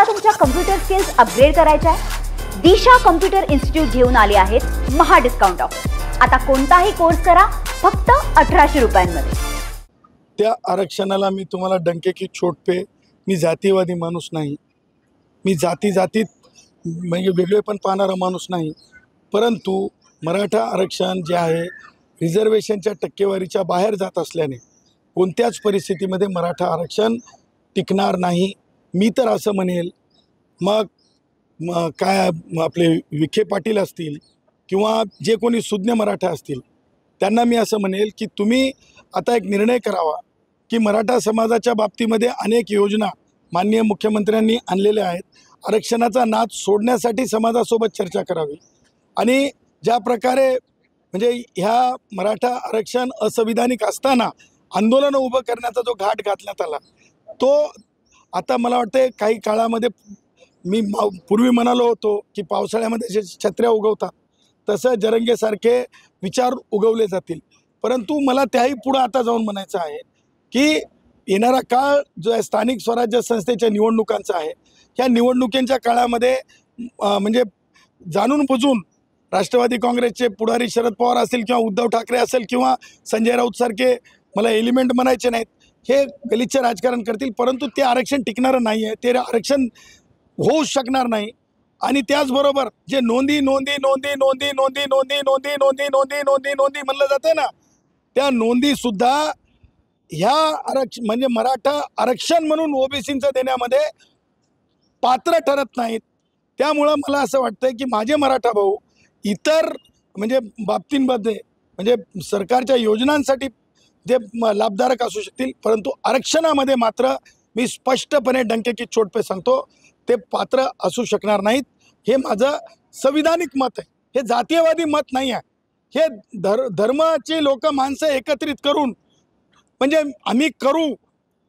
तुम्हाला तुमच्या computer skills upgrade करायच्या आहे? दिशा कम्प्युटर इन्स्टिट्यूट घेऊन आले आहेत महा डिस्काउंट ऑफर। आता कोणताही कोर्स करा फक्त 1800 रुपयांमध्ये। त्या आरक्षणाला मी तुम्हाला डंके की चोट पे, मी जातीवादी माणूस नाही, मी जातीत म्हणजे वेगळे पण पाहणारा माणूस नाही, परंतु मराठा आरक्षण जे आहे रिझर्वेशनच्या टक्केवारीच्या बाहेर जात असल्याने कोणत्याच परिस्थितीमध्ये मराठा आरक्षण टिकणार नाही। मी तर असं म्हणेल, मग काय आपले विखे पाटील असतील किंवा जे कोणी सुज्ञ मराठा असतील त्यांना मी असं म्हणेल की तुम्ही आता एक निर्णय करावा की मराठा समाजाच्या बाबतीमध्ये अनेक योजना माननीय मुख्यमंत्र्यांनी आणलेल्या आहेत। आरक्षणाचा नाद सोडण्यासाठी समाजासोबत चर्चा करावी आणि ज्या प्रकारे म्हणजे ह्या मराठा आरक्षण असंविधानिक असताना आंदोलन उभं करण्याचा जो घाट घातण्यात आला तो आता मला वाटतं काही काळामध्ये मी पूर्वी म्हणालो होतो की पावसाळ्यामध्ये जे छत्र्या उगवतात तसं जरंगेसारखे विचार उगवले जातील, परंतु मला त्याही पुढं आता जाऊन म्हणायचं आहे की येणारा काळ जो आहे स्थानिक स्वराज्य संस्थेच्या निवडणुकांचा आहे। ह्या निवडणुकींच्या काळामध्ये म्हणजे जाणून बुजून राष्ट्रवादी काँग्रेसचे पुढारी शरद पवार असतील किंवा उद्धव ठाकरे असेल किंवा संजय राऊत सारखे मला एलिमेंट म्हणायचे नाहीत, हे गलिच्छ राजकारण करतील, परंतु ते आरक्षण टिकणारं नाही आहे, ते आरक्षण होऊ शकणार नाही। आणि त्याचबरोबर जे नोंदी म्हणलं जाते ना, त्या नोंदीसुद्धा ह्या म्हणजे मराठा आरक्षण म्हणून ओबीसींचं देण्यामध्ये पात्र ठरत नाहीत। त्यामुळं मला असं वाटतं की माझे मराठा भाऊ इतर म्हणजे बाबतींमध्ये म्हणजे सरकारच्या योजनांसाठी जे लाभदायक असू शकतील, परंतु आरक्षणामध्ये मात्र मी स्पष्टपणे डंके की चोट पे सांगतो ते पात्र असू शकणार नाहीत। हे माझं संविधानिक मत आहे, हे जातीयवादी मत नाही आहे। हे धर्माची लोक माणसं एकत्रित करून म्हणजे आम्ही करू,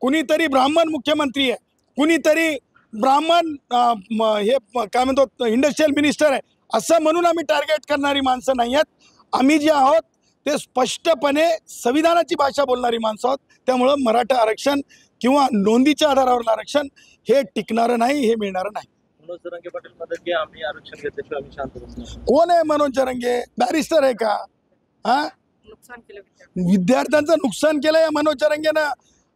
कुणीतरी ब्राह्मण मुख्यमंत्री आहे, कुणीतरी ब्राह्मण हे काय म्हणतो इंडस्ट्रियल मिनिस्टर आहे, असं म्हणून आम्ही टार्गेट करणारी माणसं नाही आहेत। आम्ही जे आहोत ते स्पष्टपणे संविधानाची भाषा बोलणारी माणसं आहोत। त्यामुळं मराठा आरक्षण किंवा नोंदीच्या आधारावर आरक्षण हे टिकणारं नाही, हे मिळणारं नाही। मनोज जरांगे पाटील म्हणतात की आम्ही आरक्षण घेतल्याशिवाय आम्ही शांत बसणार। कोण आहे मनोज जरांगे? बॅरिस्टर आहे का? नुकसान केलं विद्यार्थ्यांचं नुकसान केलं या मनोज जरांगेनं।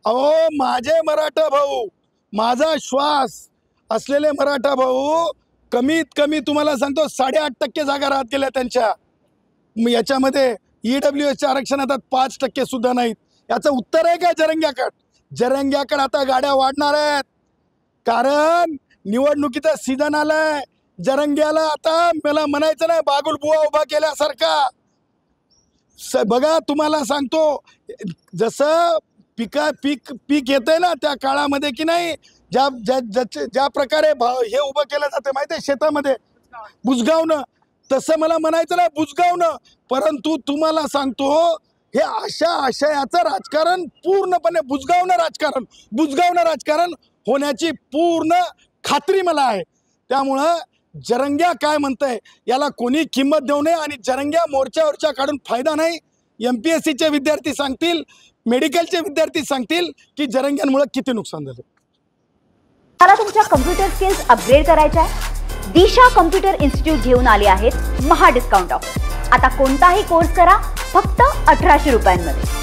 अहो माझे मराठा भाऊ, माझा श्वास असलेले मराठा भाऊ कमीत कमी तुम्हाला सांगतो 8.5% जागा राहत गेल्या त्यांच्या। याच्यामध्ये EWSच्या आरक्षणात 5% सुद्धा नाहीत। याचं उत्तर आहे का जरंग्याकड? जरंग्याकड आता गाड्या वाढणार आहेत, कारण निवडणुकीचा सीझन आलाय। जरंग्याला आता मला म्हणायचं नाही बागुल बुवा उभा केल्यासारखा। बघा तुम्हाला सांगतो, जसं पीक येतंय ना त्या काळामध्ये की नाही, ज्या प्रकारे हे उभं केलं जातं माहिती आहे शेतामध्ये बुजगावणं, तसं मला म्हणायचं नाही बुजगावणं, परंतु तुम्हाला सांगतो हे अशा आशयाचं राजकारण पूर्णपणे बुजगावणं राजकारण होण्याची पूर्ण खात्री मला आहे। त्यामुळं जरंग्या काय म्हणतंय याला कोणी किंमत देऊ नये आणि जरंग्या मोर्चावरच्या काढून फायदा नाही। MPSCचे विद्यार्थी सांगतील, मेडिकलचे विद्यार्थी सांगतील की जरंग्यांमुळे किती नुकसान झालं। तुम्हाला तुमच्या कम्प्युटर स्किल्स अपग्रेड करायच्या आहे? दिशा कम्प्युटर इन्स्टिट्यूट घेऊन आले आहेत महा डिस्काउंट ऑफर। आता कोणताही कोर्स करा फक्त 1800 रुपयांमध्ये।